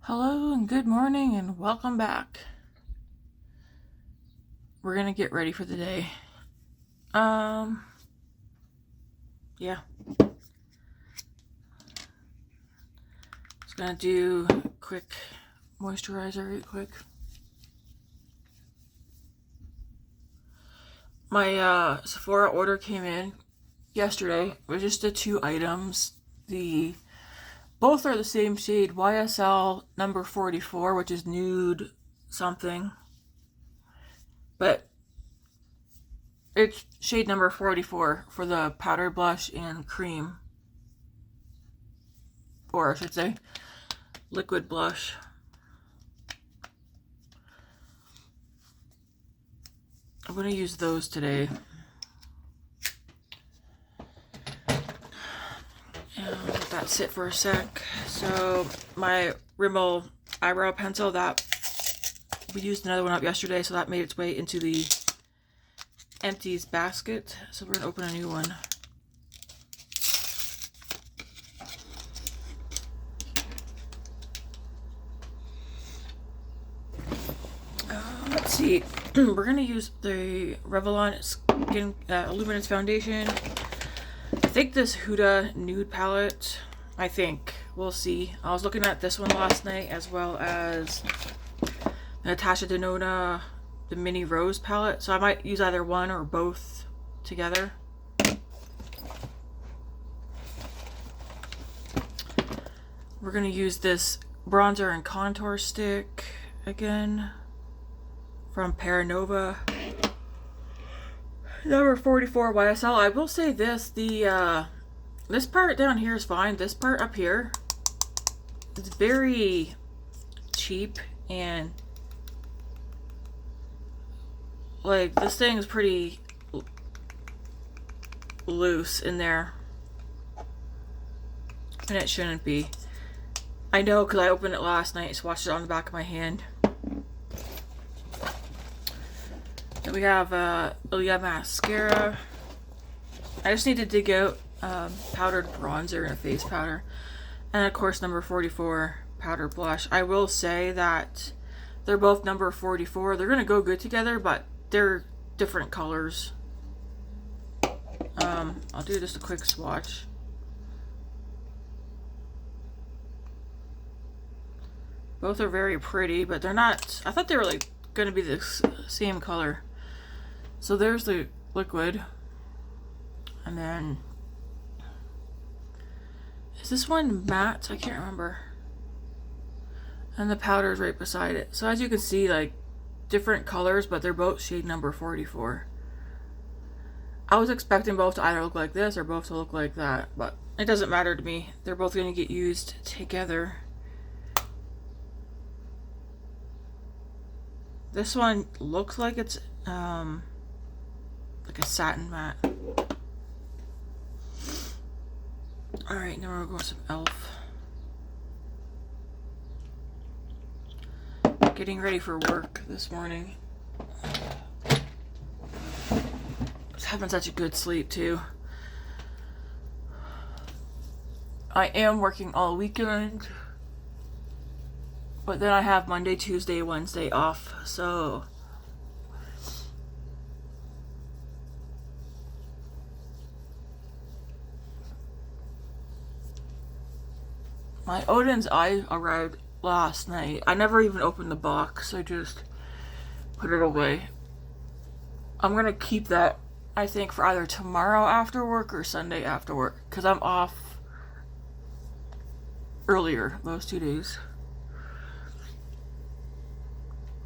Hello and good morning and welcome back. We're gonna get ready for the day. Yeah. Just gonna do a quick moisturizer right quick. My Sephora order came in yesterday. It was just the 2 items. Both are the same shade, YSL number 44, which is nude something. But it's shade number 44 for the powder blush and cream. Or I should say, liquid blush. I'm going to use those today. And let that sit for a sec. So my Rimmel eyebrow pencil, that we used another one up yesterday, so that made its way into the empties basket. So we're going to open a new one. Let's see. We're going to use the Revelon Skin Illuminace foundation. I think this Huda Nude palette. I think. We'll see. I was looking at this one last night, as well as Natasha Denona, the mini rose palette. So I might use either one or both together. We're going to use this bronzer and contour stick again from Pear number 44 YSL. I will say this, this part down here is fine. This part up here, it's very cheap, and like this thing is pretty loose in there, and it shouldn't be. I know because I opened it last night, swatched it on the back of my hand. Then we have Ilia mascara. I just need to dig out powdered bronzer and a face powder. And of course number 44 powder blush. I will say that they're both number 44. They're going to go good together, but they're different colors. I'll do just a quick swatch. Both are very pretty, but they're not, I thought they were like going to be the same color. So there's the liquid. And then, is this one matte? I can't remember. And the powder is right beside it. So as you can see, like different colors, but they're both shade number 44. I was expecting both to either look like this or both to look like that, but it doesn't matter to me. They're both going to get used together. This one looks like it's like a satin matte. Alright, now we're going with some e.l.f. Getting ready for work this morning. Just having such a good sleep too. I am working all weekend, but then I have Monday, Tuesday, Wednesday off, so my Odin's eye arrived last night. I never even opened the box. I just put it away. I'm gonna keep that, I think, for either tomorrow after work or Sunday after work, because I'm off earlier those 2 days.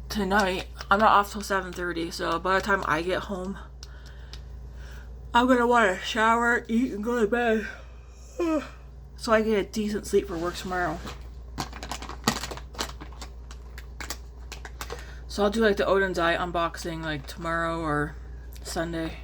Tonight, I'm not off till 7:30, so by the time I get home, I'm gonna want to shower, eat, and go to bed. So I get a decent sleep for work tomorrow. So I'll do like the Odin's Eye unboxing like tomorrow or Sunday.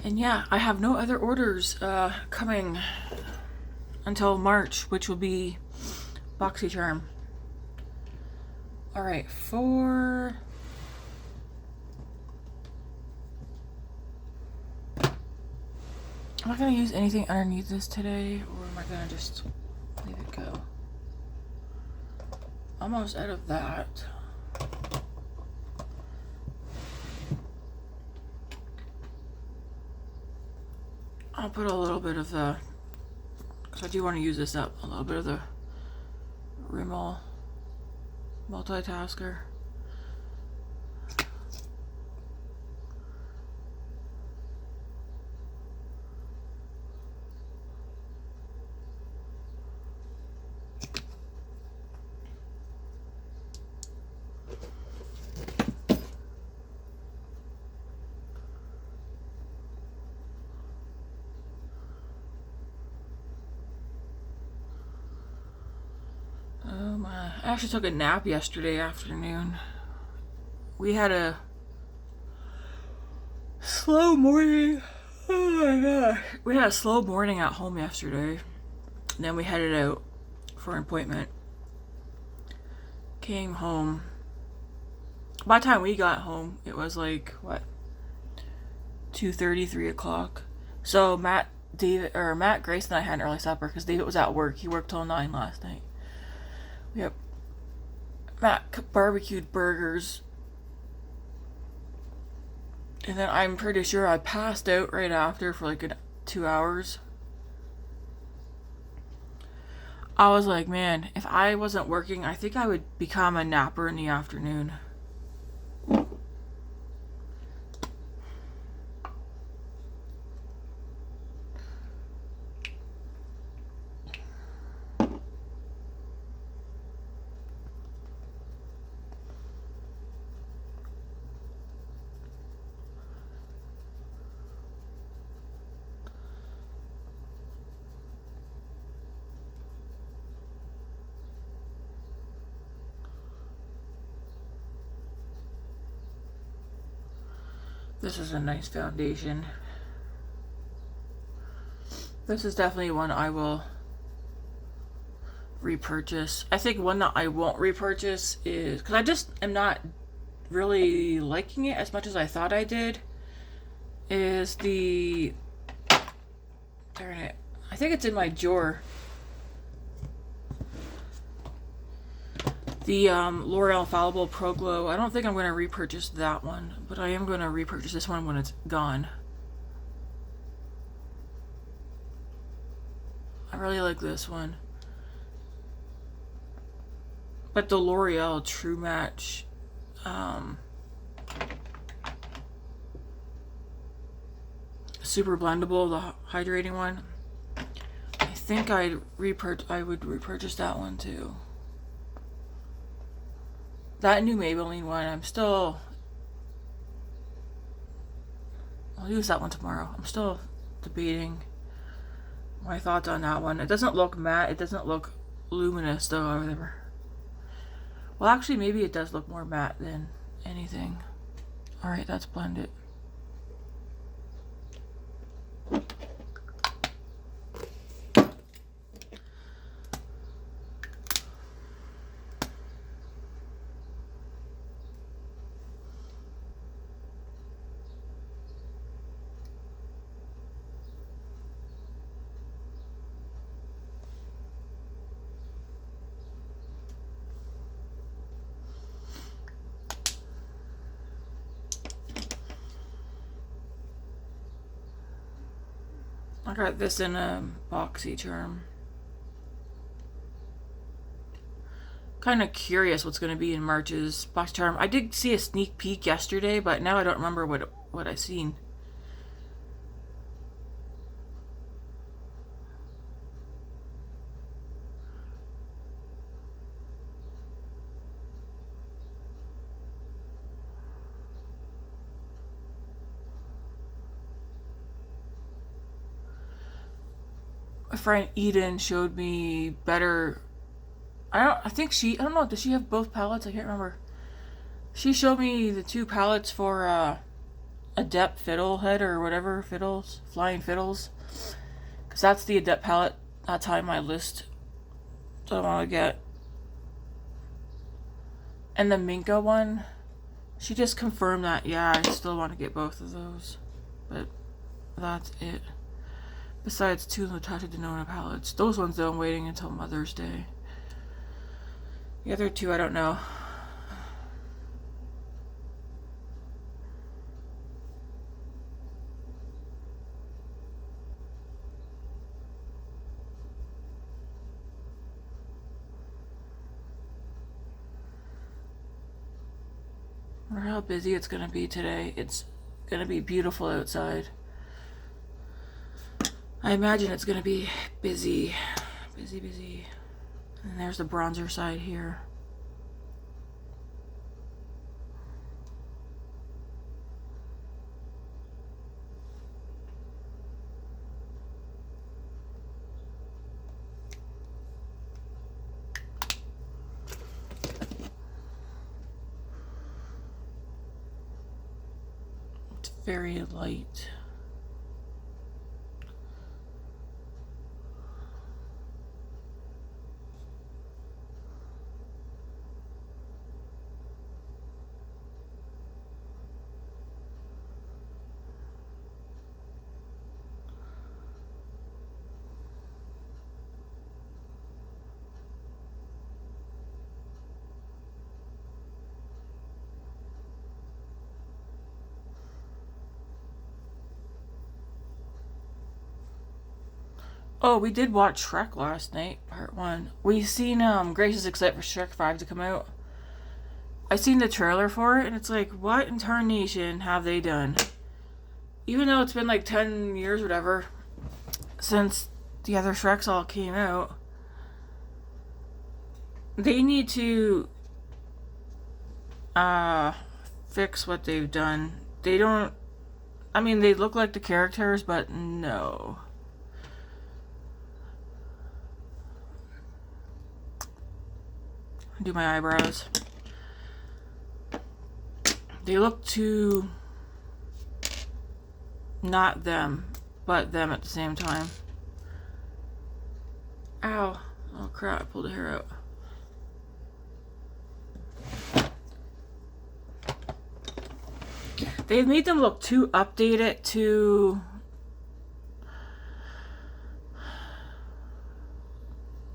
And yeah, I have no other orders coming until March, which will be BoxyCharm. Alright, for... Am I going to use anything underneath this today, or am I going to just leave it go? Almost out of that. I'll put a little bit of the, because I do want to use this up, a little bit of the Rimmel Multitasker. I actually took a nap yesterday afternoon. We had a slow morning. Oh my gosh. We had a slow morning at home yesterday. And then we headed out for an appointment. Came home. By the time we got home, it was like, what? 2:30, 3 o'clock. So Matt, Grace, and I had an early supper because David was at work. He worked till 9 last night. Yep. Matt barbecued burgers. And then I'm pretty sure I passed out right after for like 2 hours. I was like, man, if I wasn't working, I think I would become a napper in the afternoon. This is a nice foundation. This is definitely one I will repurchase. I think one that I won't repurchase is, because I just am not really liking it as much as I thought I did, is the, darn it, I think it's in my drawer. The L'Oreal Fallible Pro Glow. I don't think I'm going to repurchase that one, but I am going to repurchase this one when it's gone. I really like this one. But the L'Oreal True Match Super Blendable, the hydrating one, I think I would repurchase that one too. That new Maybelline one, I'll use that one tomorrow. I'm still debating my thoughts on that one. It doesn't look matte. It doesn't look luminous though, or whatever. Well, actually, maybe it does look more matte than anything. Alright, that's blended. I got this in a boxy charm. Kind of curious what's going to be in March's box charm. I did see a sneak peek yesterday, but now I don't remember what I seen. My friend Eden showed me better. I don't know, does she have both palettes? I can't remember. She showed me the two palettes for Adept Fiddlehead or whatever, Flying Fiddles. Because that's the Adept palette. That's high on my list that I want to get. And the Minka one, she just confirmed that, yeah, I still want to get both of those. But that's it. Besides 2 Natasha Denona palettes. Those ones, though, I'm waiting until Mother's Day. The other 2, I don't know. I wonder how busy it's going to be today. It's going to be beautiful outside. I imagine it's going to be busy. Busy, busy. And there's the bronzer side here. It's very light. Oh, we did watch Shrek last night, part 1. We seen Grace is excited for Shrek 5 to come out. I seen the trailer for it, and it's like, what in tarnation have they done? Even though it's been like 10 years or whatever since the other Shreks all came out, they need to fix what they've done. They don't, I mean, they look like the characters, but no. Do my eyebrows. They look too not them, but them at the same time. Ow. Oh crap, I pulled a hair out. They've made them look too updated, too...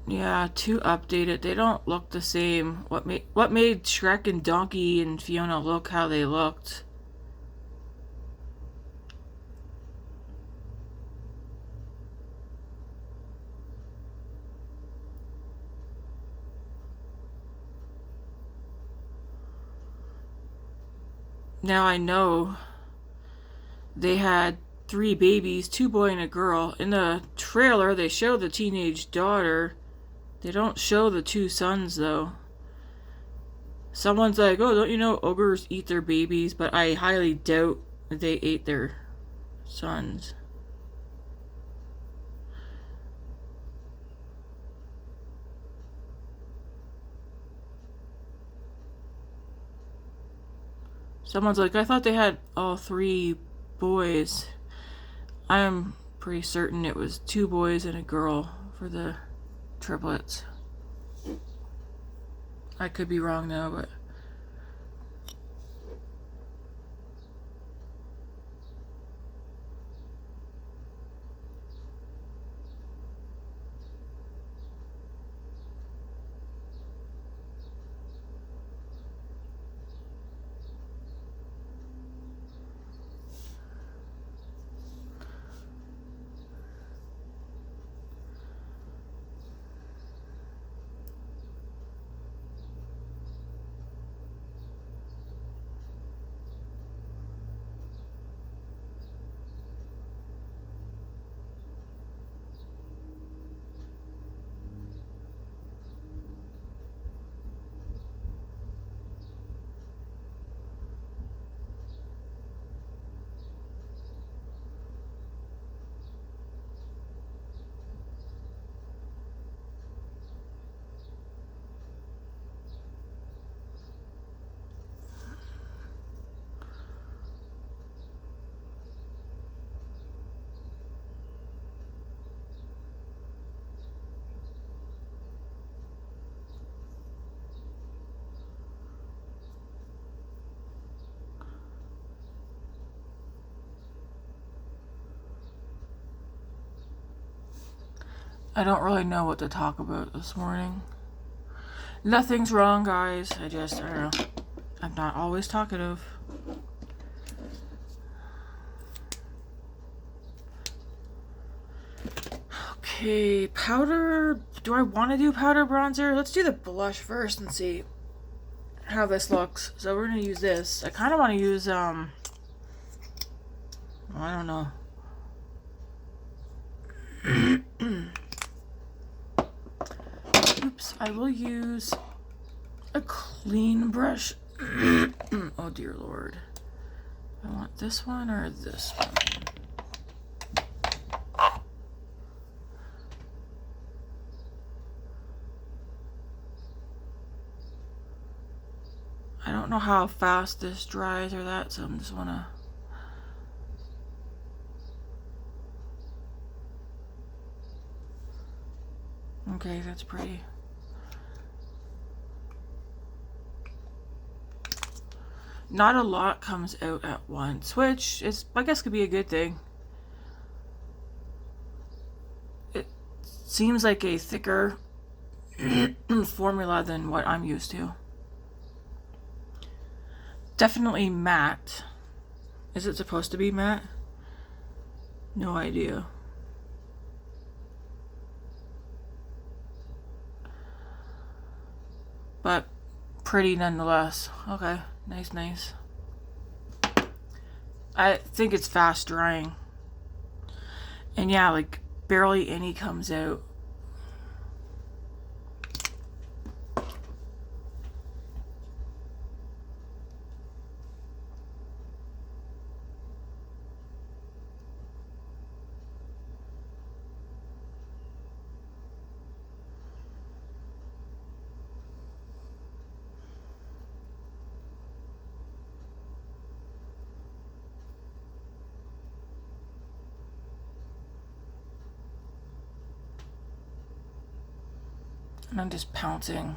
Yeah, too updated. They don't look the same. What made Shrek and Donkey and Fiona look how they looked? Now I know they had 3 babies, 2 boys and a girl. In the trailer, they show the teenage daughter. They don't show the 2 sons, though. Someone's like, oh, don't you know ogres eat their babies? But I highly doubt they ate their sons. Someone's like, I thought they had all 3 boys. I'm pretty certain it was 2 boys and a girl for the triplets. I could be wrong though, but I don't really know what to talk about this morning. Nothing's wrong, guys. I don't know. I'm not always talkative. Okay, powder. Do I want to do powder bronzer? Let's do the blush first and see how this looks. So we're going to use this. I kind of want to use, I don't know. Oops, I will use a clean brush. Oh dear Lord. I want this one or this one? I don't know how fast this dries or that, so I'm just wanna. Okay, that's pretty. Not a lot comes out at once, which is, I guess, could be a good thing. It seems like a thicker formula than what I'm used to. Definitely matte. Is it supposed to be matte? No idea. But pretty nonetheless. Okay, nice, nice. I think it's fast drying. And yeah, like barely any comes out. And I'm just pouncing.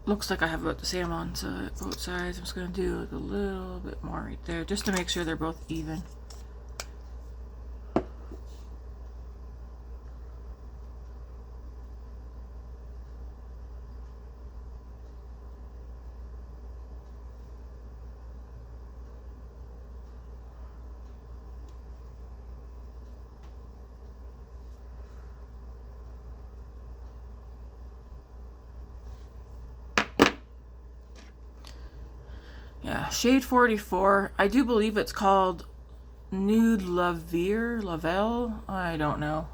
Looks like I have about the same on both sides. I'm just going to do like a little bit more right there just to make sure they're both even. Yeah, shade 44. I do believe it's called Nude Lavelle. I don't know.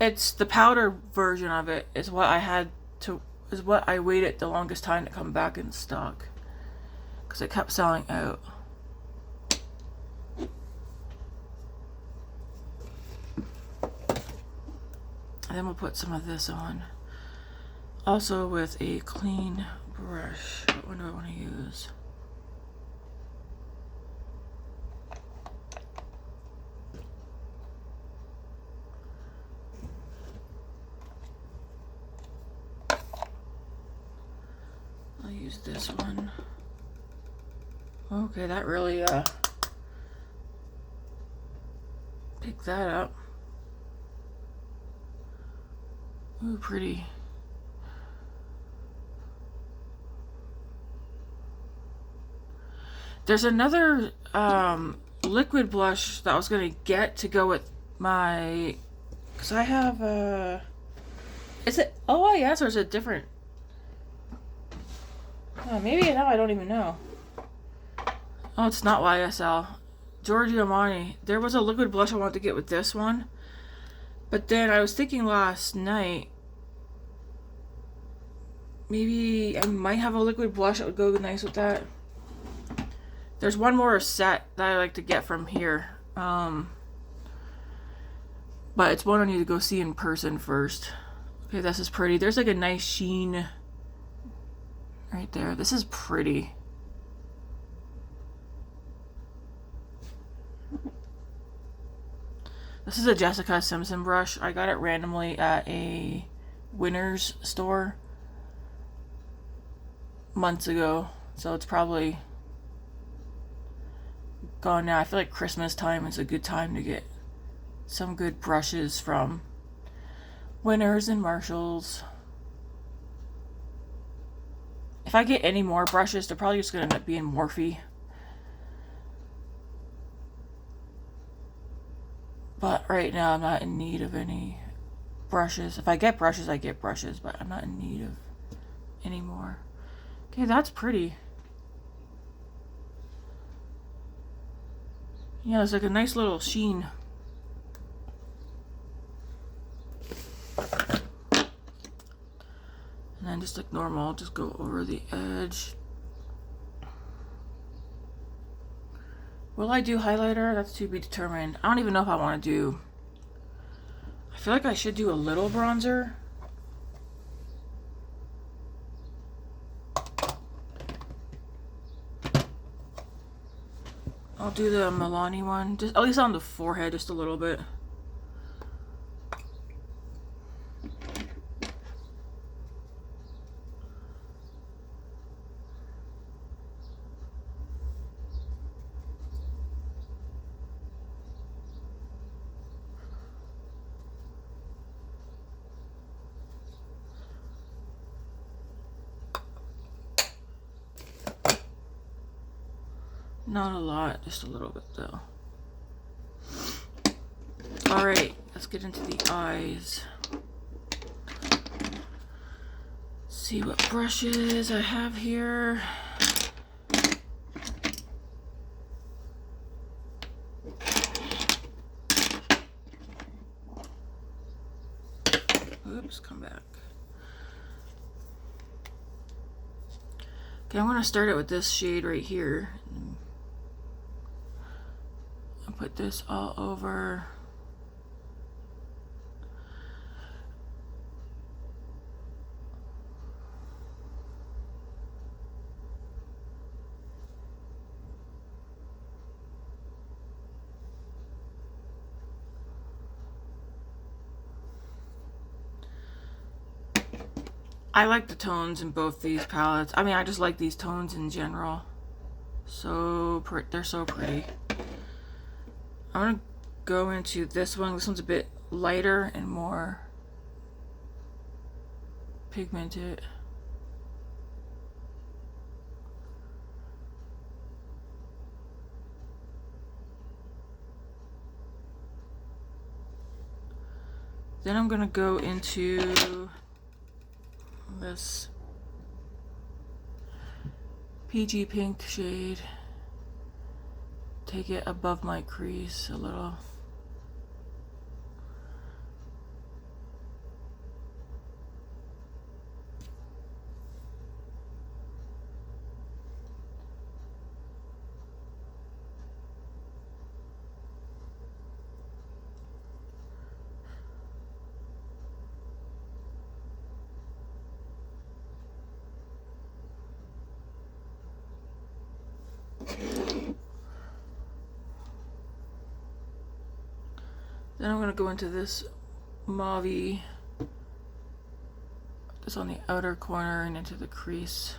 It's the powder version of it. Is what I waited the longest time to come back in stock because it kept selling out. And then we'll put some of this on. Also with a clean brush. What one do I want to use? I'll use this one. Okay, that really picked that up. Ooh, pretty. There's another liquid blush that I was gonna get to go with my, cause I have is it YS or is it different? Maybe now I don't even know. Oh, it's not YSL. Giorgio Armani. There was a liquid blush I wanted to get with this one, but then I was thinking last night maybe I might have a liquid blush that would go nice with that. There's one more set that I like to get from here. But it's one I need to go see in person first. Okay, this is pretty. There's like a nice sheen right there. This is pretty. This is a Jessica Simpson brush. I got it randomly at a Winners store months ago, so it's probably gone now. I feel like Christmas time is a good time to get some good brushes from Winners and Marshalls. If I get any more brushes, they're probably just going to end up being Morphe. But right now, I'm not in need of any brushes. If I get brushes, I get brushes, but I'm not in need of any more. Okay, that's pretty. Yeah, it's like a nice little sheen. And then just like normal, just go over the edge. Will I do highlighter? That's to be determined. I don't even know if I want to do... I feel like I should do a little bronzer. I'll do the Milani one, just at least on the forehead, just a little bit. Not a lot, just a little bit though. Alright, let's get into the eyes. See what brushes I have here. Oops, come back. Okay, I'm going to start it with this shade right here. I'll put this all over. I like the tones in both these palettes. I mean, I just like these tones in general. So they're so pretty. I'm gonna go into this one. This one's a bit lighter and more pigmented. Then I'm gonna go into this PG pink shade. Take it above my crease a little. Then I'm going to go into this mauve, just on the outer corner and into the crease.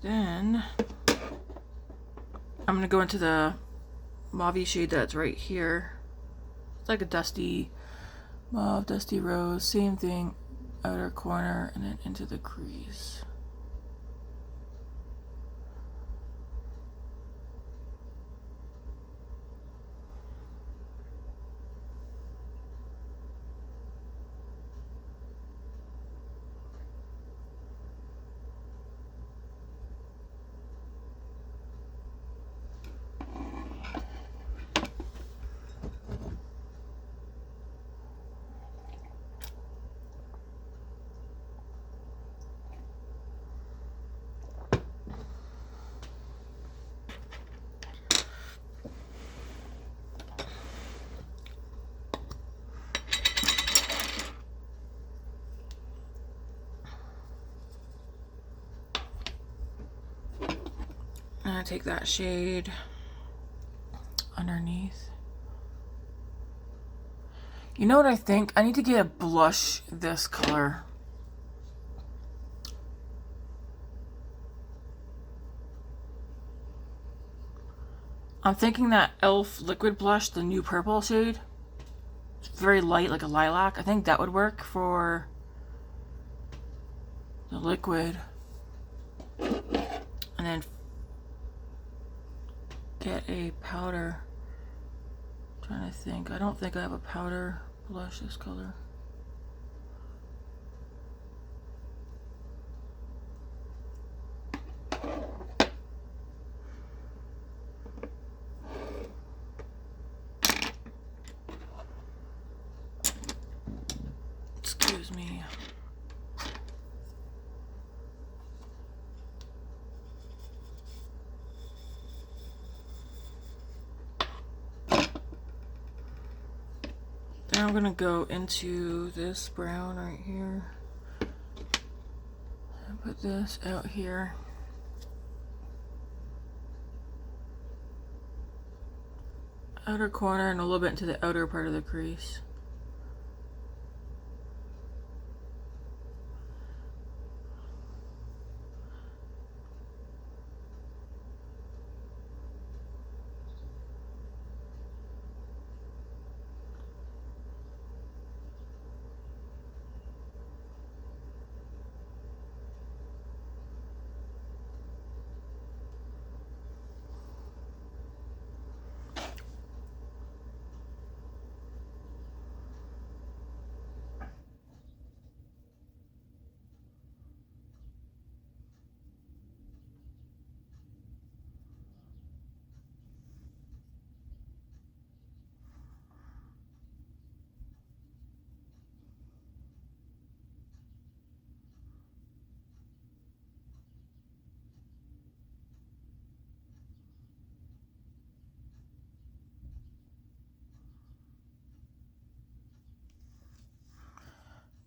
Then I'm gonna go into the mauve shade that's right here. It's like a dusty mauve, dusty rose, same thing, outer corner and then into the crease. gonna take that shade underneath. You know what I think? I need to get a blush this color. I'm thinking that e.l.f. liquid blush, the new purple shade. It's very light, like a lilac. I think that would work for the liquid. And then get a powder. I'm trying to think. I don't think I have a powder blush this color. Excuse me. Then I'm gonna go into this brown right here and put this out here. Outer corner and a little bit into the outer part of the crease.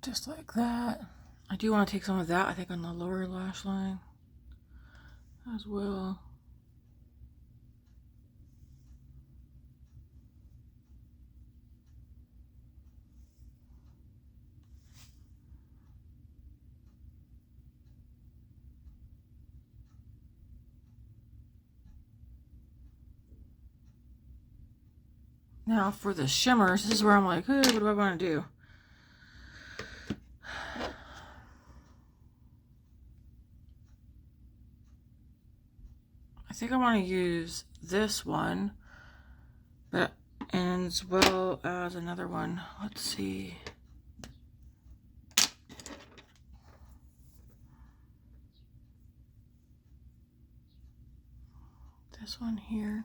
Just like that. I do want to take some of that, I think, on the lower lash line as well. Now for the shimmers, this is where I'm like, hey, what do I want to do? I think I want to use this one, but and as well as another one. Let's see. This one here.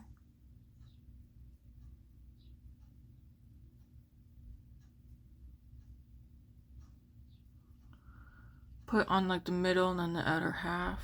Put on like the middle and then the outer half.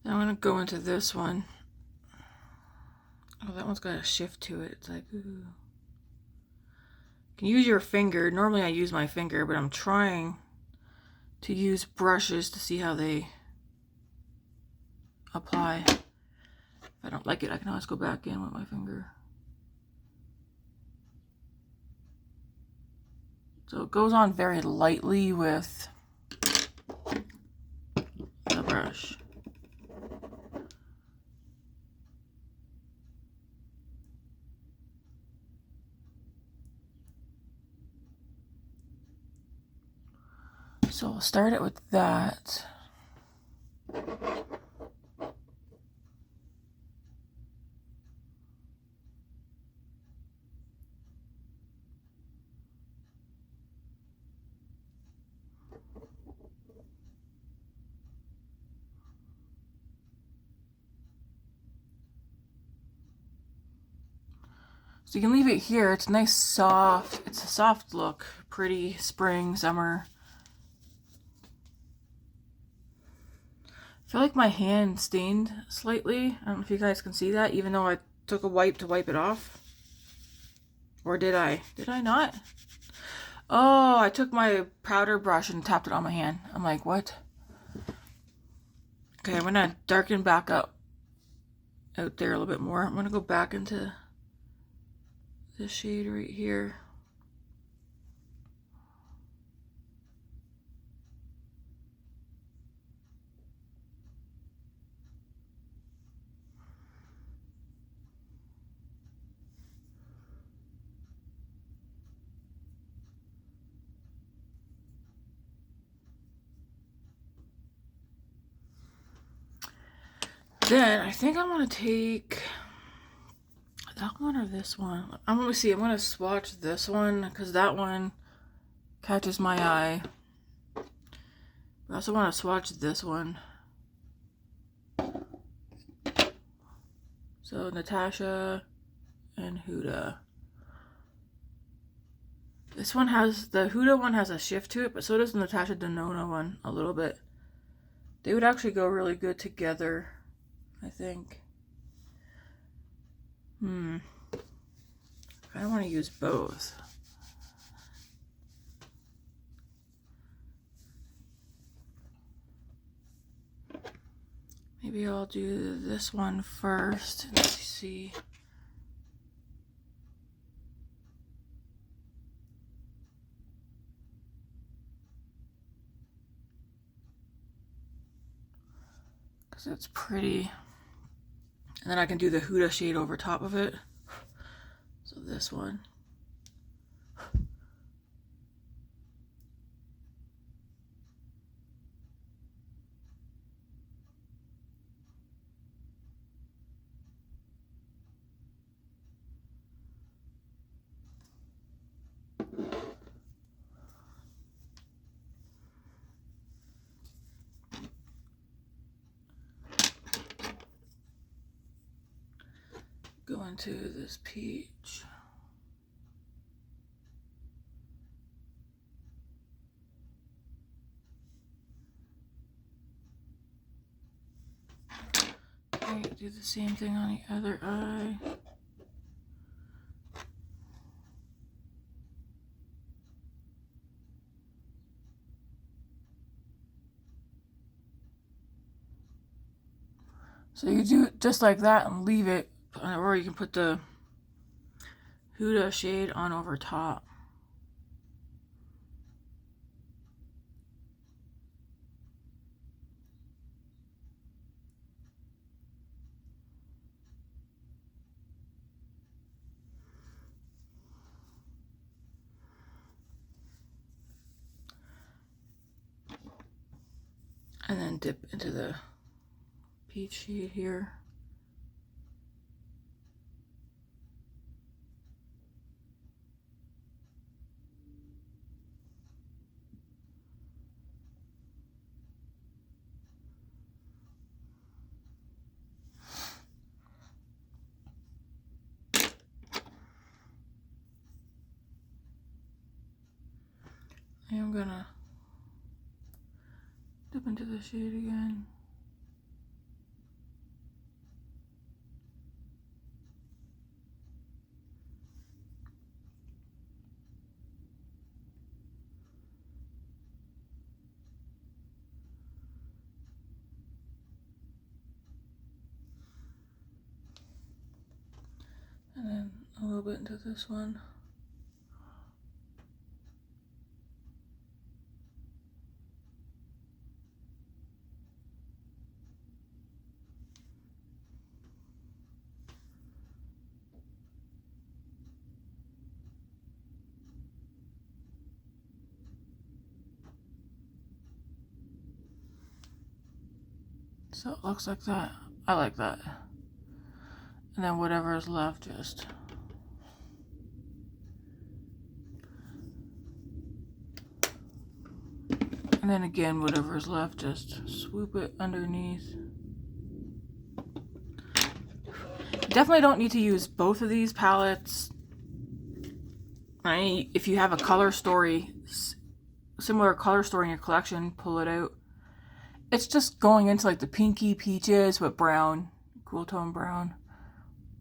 I'm gonna go into this one. Oh, that one's got a shift to it. It's like, ooh. You can use your finger. Normally I use my finger, but I'm trying to use brushes to see how they apply. If I don't like it, I can always go back in with my finger. So it goes on very lightly with the brush. So we'll start it with that. And So you can leave it here. It's nice, soft. It's a soft look. Pretty spring, summer. I feel like my hand stained slightly. I don't know if you guys can see that, even though I took a wipe to wipe it off. Or did I? Did I not? Oh, I took my powder brush and tapped it on my hand. I'm like, what? Okay, I'm going to darken back up out there a little bit more. I'm going to go back into this shade right here. Then I think I'm going to take that one or this one. I'm going to see. I'm going to swatch this one because that one catches my eye. I also want to swatch this one. So Natasha and Huda. This one has, the Huda one has a shift to it, but so does the Natasha Denona one a little bit. They would actually go really good together, I think. I don't want to use both. Maybe I'll do this one first and see. Because it's pretty. And then I can do the Huda shade over top of it. So this one. Go into this peach. Okay, do the same thing on the other eye. So you do it just like that and leave it, or you can put the Huda shade on over top. And then dip into the peach shade here. And I'm gonna dip into the shade again. And then a little bit into this one. So it looks like that. I like that. And then whatever is left, just and then again, whatever is left, just swoop it underneath. Definitely don't need to use both of these palettes If you have a color story, similar color story in your collection, pull it out. It's just going into like the pinky peaches with brown, cool tone brown,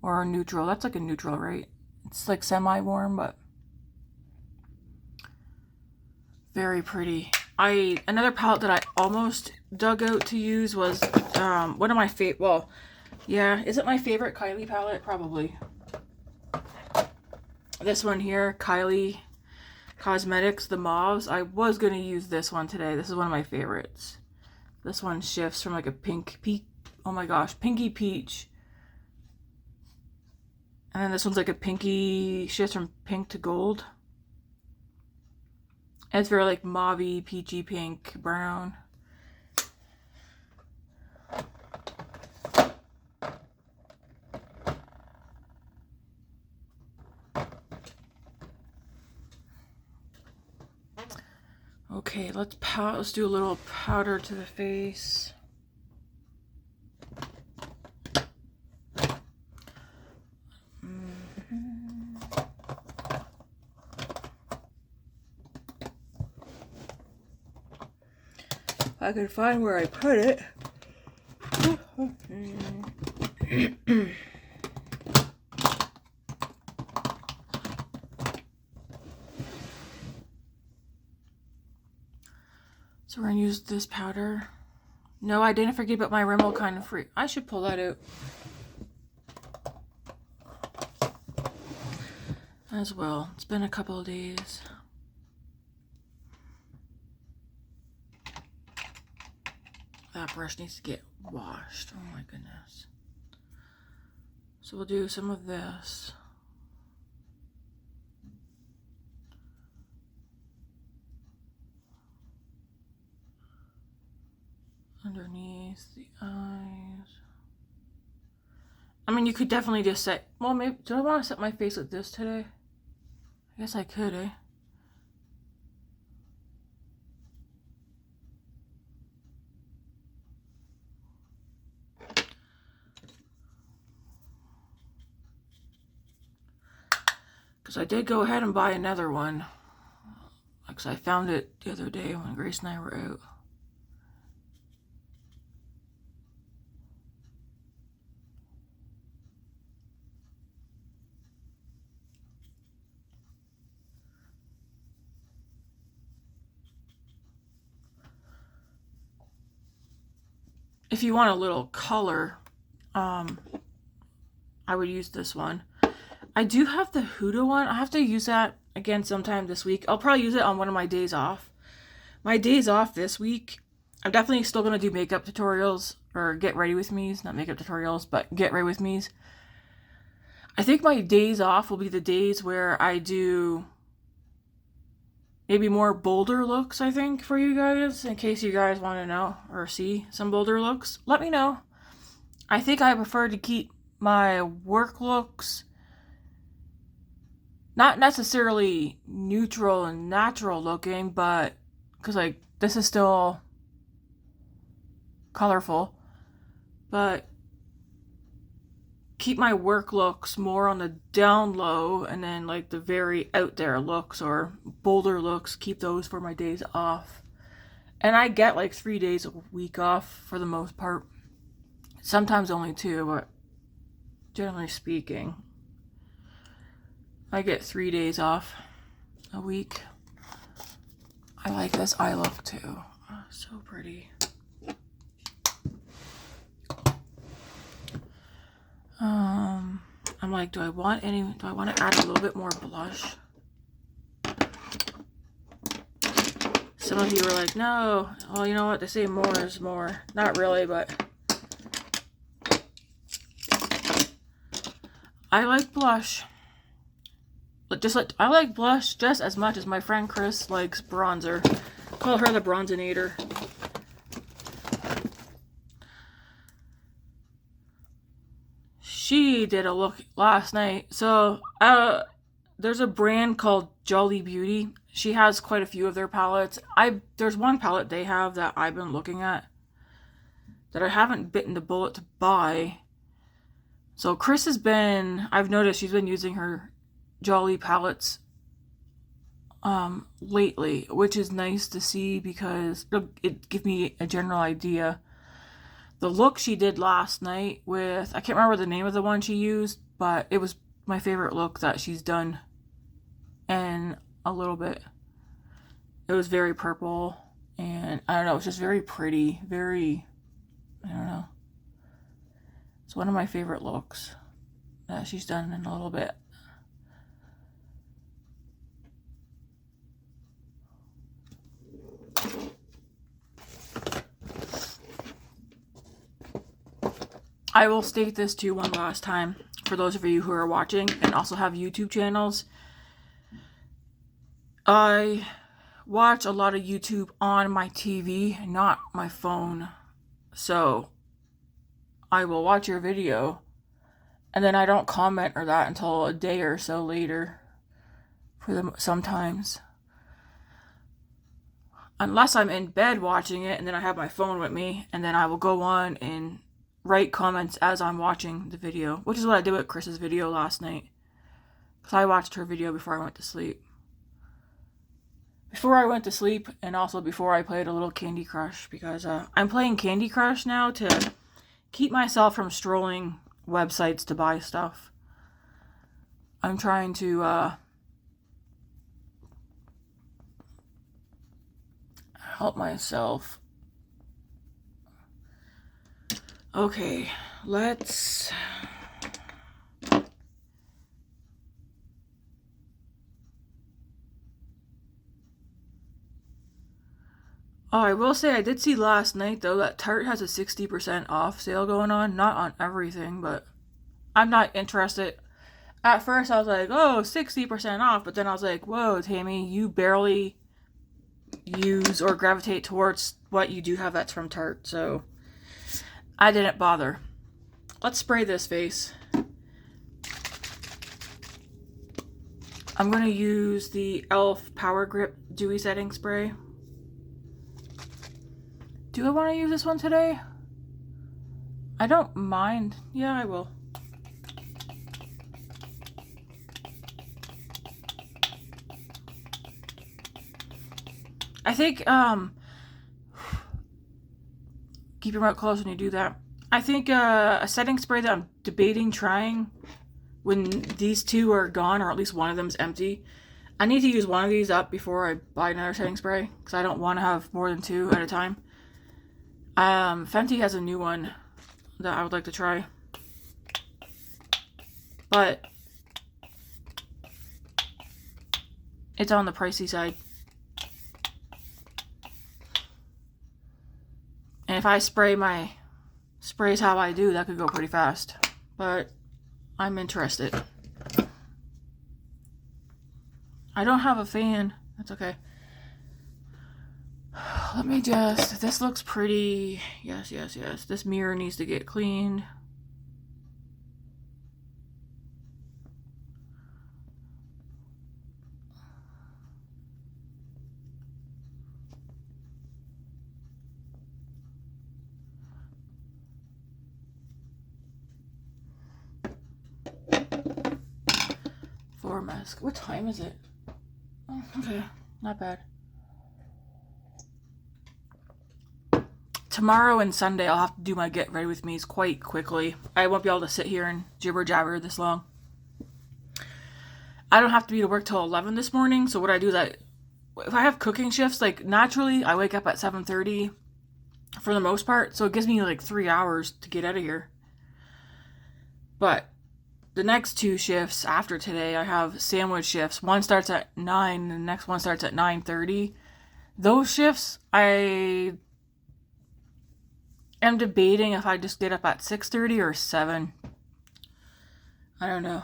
or a neutral. That's like a neutral, right? It's like semi-warm, but very pretty. Another palette that I almost dug out to use was one of my favorite. Well, yeah, is it my favorite Kylie palette? Probably. This one here, Kylie Cosmetics, the mauves. I was gonna use this one today. This is one of my favorites. This one shifts from like a pink, oh my gosh, pinky peach. And then this one's like a pinky, shifts from pink to gold. And it's very like mauvey, peachy pink, brown. Okay, let's do a little powder to the face. I can find where I put it. So we're gonna use this powder. No, I didn't forget about my Rimmel kind of free. I should pull that out as well. It's been a couple of days. That brush needs to get washed. Oh my goodness. So we'll do some of this. Underneath the eyes. I mean, you could definitely just set, well, maybe, do I want to set my face with this today? I guess I could, eh? Because I did go ahead and buy another one. Because I found it the other day when Grace and I were out. If you want a little color, I would use this one. I do have the Huda one. I have to use that again sometime this week. I'll probably use it on one of my days off. My days off this week, I'm definitely still going to do makeup tutorials or get ready with me's. Not makeup tutorials, but get ready with me's. I think my days off will be the days where I do maybe more bolder looks, I think, for you guys, in case you guys want to know or see some bolder looks. Let me know. I think I prefer to keep my work looks not necessarily neutral and natural looking, but because like this is still colorful, but keep my work looks more on the down low, and then like the very out there looks or bolder looks, keep those for my days off. And I get like 3 days a week off for the most part. Sometimes only 2, but generally speaking, I get 3 days off a week. I like this eye look too. Oh, so pretty. I'm like, do I want to add a little bit more blush? Some of you were like, no. Well, you know what? They say more is more. Not really, but I like blush. I like blush just as much as my friend Chris likes bronzer. Call her the bronzinator. She did a look last night. So there's a brand called Jolly Beauty. She has quite a few of their palettes. There's one palette they have that I've been looking at that I haven't bitten the bullet to buy. So Chris I've noticed she's been using her Jolly palettes lately, which is nice to see because it gives me a general idea. The look she did last night with, I can't remember the name of the one she used, but it was my favorite look that she's done in a little bit. It was very purple, and I don't know, it's just very pretty, very, I don't know. It's one of my favorite looks that she's done in a little bit. I will state this too one last time for those of you who are watching and also have YouTube channels. I watch a lot of YouTube on my TV, not my phone. So I will watch your video and then I don't comment or that until a day or so later for them sometimes. Unless I'm in bed watching it and then I have my phone with me, and then I will go on and write comments as I'm watching the video, which is what I did with Chris's video last night. Because I watched her video before I went to sleep. Before I went to sleep, and also before I played a little Candy Crush, because I'm playing Candy Crush now to keep myself from strolling websites to buy stuff. I'm trying to help myself. Okay, let's... Oh, I will say I did see last night, though, that Tarte has a 60% off sale going on. Not on everything, but I'm not interested. At first, I was like, oh, 60% off. But then I was like, whoa, Tammy, you barely use or gravitate towards what you do have that's from Tarte. So I didn't bother. Let's spray this face. I'm going to use the e.l.f. Power Grip Dewy Setting Spray. Do I want to use this one today? I don't mind. Yeah, I will. I think, keep your mouth closed when you do that. I think a setting spray that I'm debating trying when these two are gone, or at least one of them's empty. I need to use one of these up before I buy another setting spray, because I don't want to have more than two at a time. Fenty has a new one that I would like to try. But it's on the pricey side. And if I spray my sprays how I do, that could go pretty fast. But I'm interested. I don't have a fan. That's okay. Let me just... This looks pretty... Yes, yes, yes. This mirror needs to get cleaned. Floor mask. What time is it? Oh, okay. Not bad. Tomorrow and Sunday, I'll have to do my get ready with me's quite quickly. I won't be able to sit here and jibber jabber this long. I don't have to be to work till 11 this morning, so what I do is if I have cooking shifts, like naturally, I wake up at 7:30 for the most part, so it gives me like 3 hours to get out of here. But the next two shifts after today, I have sandwich shifts. One starts at 9, and the next one starts at 9:30. Those shifts, I am debating if I just get up at 6:30 or 7. I don't know.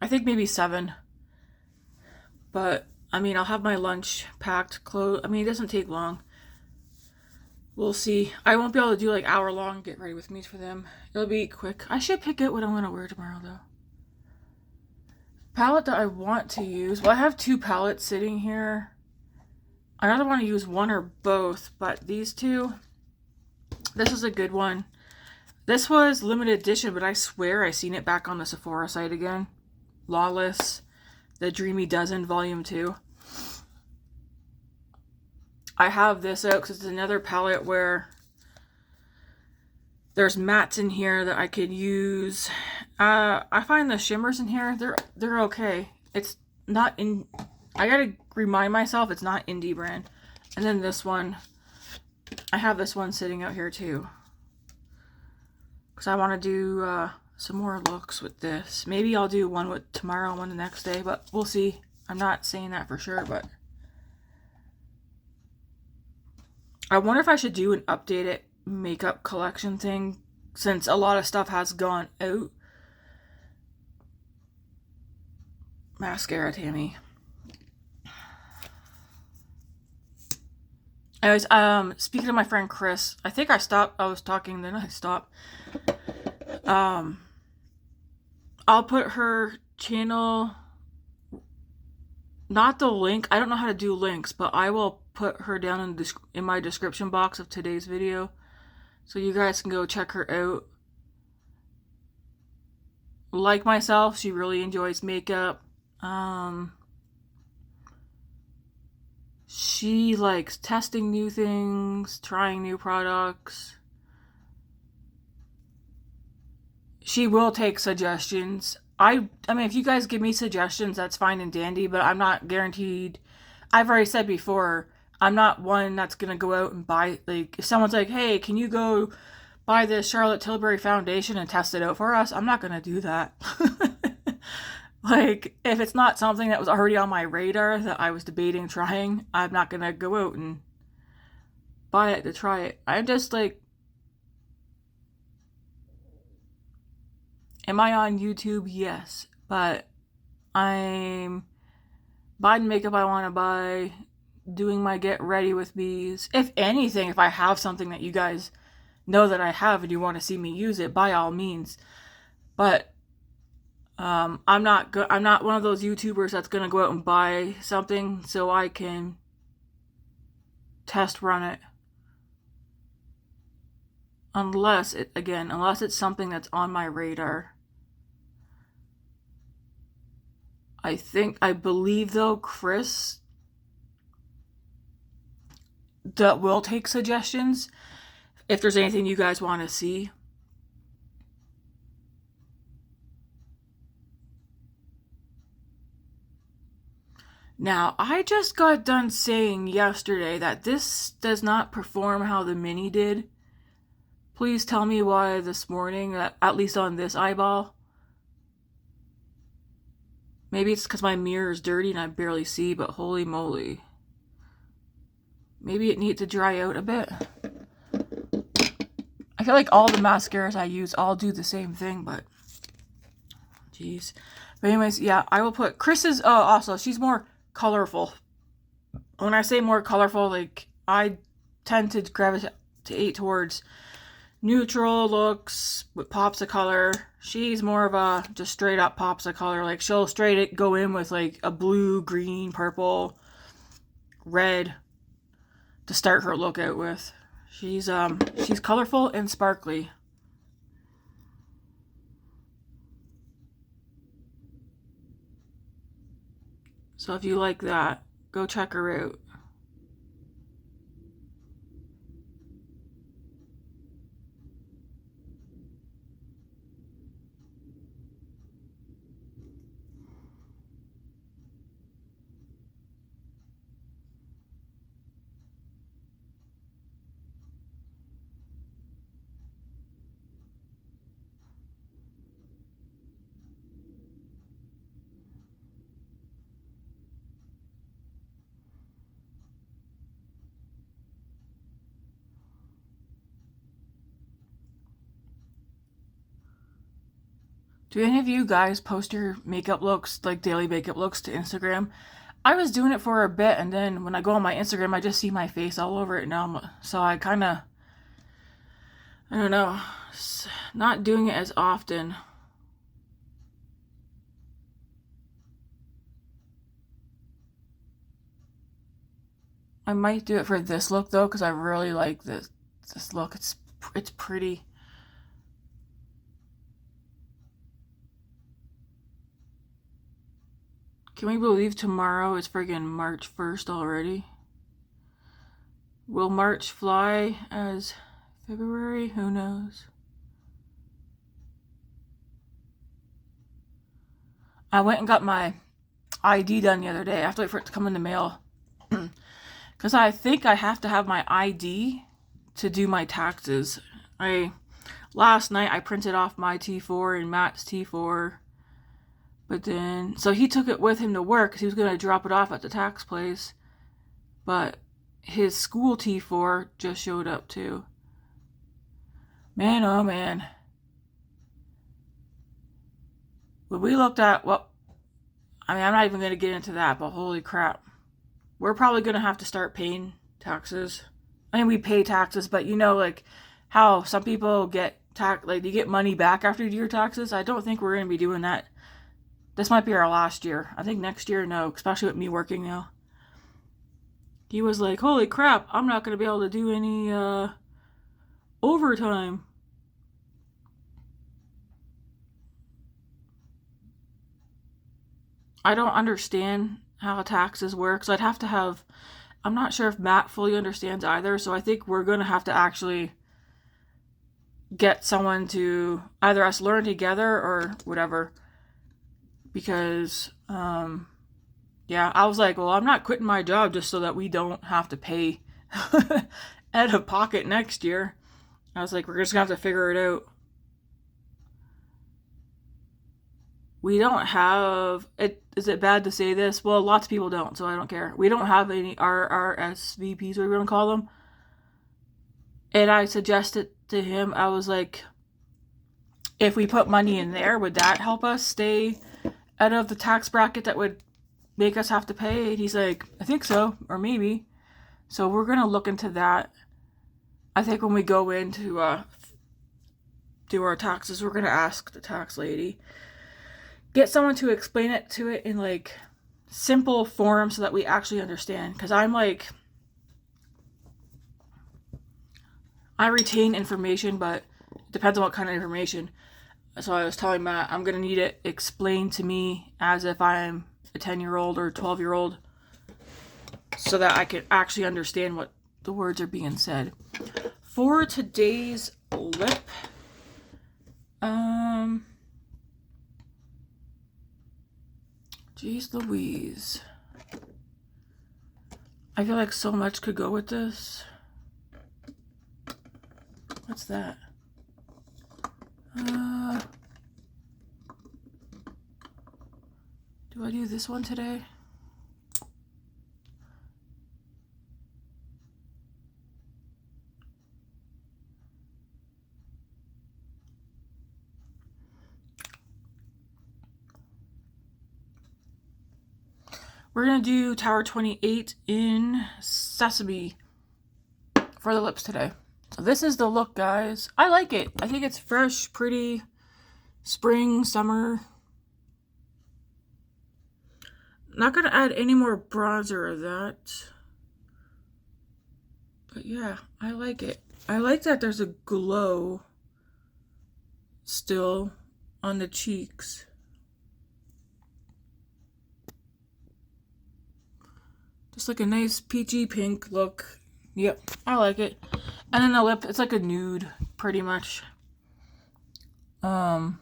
I think maybe 7. But, I mean, I'll have my lunch packed, clothes. I mean, it doesn't take long. We'll see. I won't be able to do like hour-long get ready with me for them. It'll be quick. I should pick out what I'm going to wear tomorrow, though. Palette that I want to use. Well, I have 2 palettes sitting here. I either want to use one or both, but these two... This is a good one. This was limited edition, but I swear I seen it back on the Sephora site again. Lawless, the Dreamy Dozen Volume 2. I have this out because it's another palette where there's mattes in here that I could use. I find the shimmers in here, they're okay. It's not in, I gotta remind myself it's not indie brand. And then this one, I have this one sitting out here too. Because I want to do some more looks with this. Maybe I'll do one with tomorrow and one the next day, but we'll see. I'm not saying that for sure, but I wonder if I should do an updated makeup collection thing since a lot of stuff has gone out. Mascara, Tammy. Anyways, speaking of my friend Chris, I think I was talking, then I stopped. I'll put her channel, not the link, I don't know how to do links, but I will put her down in my description box of today's video, so you guys can go check her out. Like myself, she really enjoys makeup. She likes testing new things, trying new products. She will take suggestions. I mean, if you guys give me suggestions, that's fine and dandy, but I'm not guaranteed. I've already said before, I'm not one that's going to go out and buy, like, if someone's like, hey, can you go buy this Charlotte Tilbury foundation and test it out for us? I'm not going to do that. Like, if it's not something that was already on my radar that I was debating trying, I'm not going to go out and buy it to try it. I'm just like, am I on YouTube? Yes. But I'm buying makeup I want to buy, doing my get ready with me's. If anything, if I have something that you guys know that I have and you want to see me use it, by all means. But I'm not one of those YouTubers that's going to go out and buy something so I can test run it. Unless it's something that's on my radar. I believe though, Chris that will take suggestions if there's anything you guys want to see. Now, I just got done saying yesterday that this does not perform how the mini did. Please tell me why this morning, at least on this eyeball. Maybe it's because my mirror is dirty and I barely see, but holy moly. Maybe it needs to dry out a bit. I feel like all the mascaras I use all do the same thing, but jeez. But anyways, yeah, I will put Chris's, also, she's more colorful. When I say more colorful, like, I tend to gravitate towards neutral looks with pops of color. She's more of a just straight up pops of color. Like, she'll straight go in with like a blue, green, purple, red to start her look out with. She's colorful and sparkly. So if you like that, go check her out. Do any of you guys post your makeup looks, like daily makeup looks, to Instagram? I was doing it for a bit, and then when I go on my Instagram, I just see my face all over it now. So I kind of, I don't know, not doing it as often. I might do it for this look though, because I really like this look. It's pretty. Can we believe tomorrow is friggin' March 1st already? Will March fly as February? Who knows? I went and got my ID done the other day. I have to wait for it to come in the mail. Because I think I have to have my ID to do my taxes. Last night I printed off my T4 and Matt's T4. But then, so he took it with him to work because he was going to drop it off at the tax place. But his school T4 just showed up too. Man, oh man. When we looked at what, I mean, I'm not even going to get into that, but holy crap. We're probably going to have to start paying taxes. I mean, we pay taxes, but you know, like how some people get like you get money back after you do your taxes. I don't think we're going to be doing that. This might be our last year. I think next year, no, especially with me working now. He was like, holy crap, I'm not going to be able to do any overtime. I don't understand how taxes work, so I'd have to have, I'm not sure if Matt fully understands either, so I think we're going to have to actually get someone to either us learn together or whatever, because, yeah, I was like, well, I'm not quitting my job just so that we don't have to pay out of pocket next year. I was like, we're just going to have to figure it out. We don't have, is it bad to say this? Well, lots of people don't, so I don't care. We don't have any RRSVPs, what we're going to call them. And I suggested to him, I was like, if we put money in there, would that help us stay out of the tax bracket that would make us have to pay? And he's like, I think so, or maybe. So we're going to look into that. I think when we go in to do our taxes, we're going to ask the tax lady. Get someone to explain it to it in like simple form so that we actually understand. Because I'm like, I retain information, but it depends on what kind of information. So I was telling Matt, I'm going to need it explained to me as if I'm a 10-year-old or 12-year-old so that I can actually understand what the words are being said. For today's lip, Jeez Louise. I feel like so much could go with this. What's that? Do I do this one today? We're going to do Tower 28 in Sesame for the lips today. So this is the look, guys. I like it. I think it's fresh, pretty, spring, summer. Not going to add any more bronzer of that. But yeah, I like it. I like that there's a glow still on the cheeks. Just like a nice peachy pink look. Yep, I like it. And then the lip, it's like a nude, pretty much. It's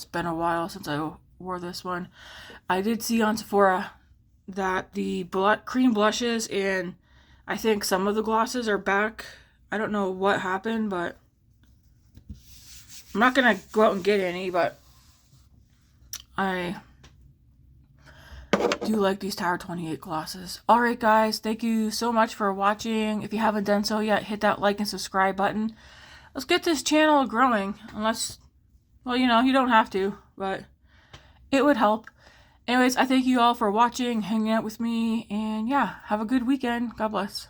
been a while since I wore this one. I did see on Sephora that the cream blushes and I think some of the glosses are back. I don't know what happened, but I'm not going to go out and get any, but I do like these Tower 28 glosses. Alright guys, thank you so much for watching. If you haven't done so yet, hit that like and subscribe button. Let's get this channel growing. Unless, well, you know, you don't have to, but it would help. Anyways, I thank you all for watching, hanging out with me, and yeah, have a good weekend. God bless.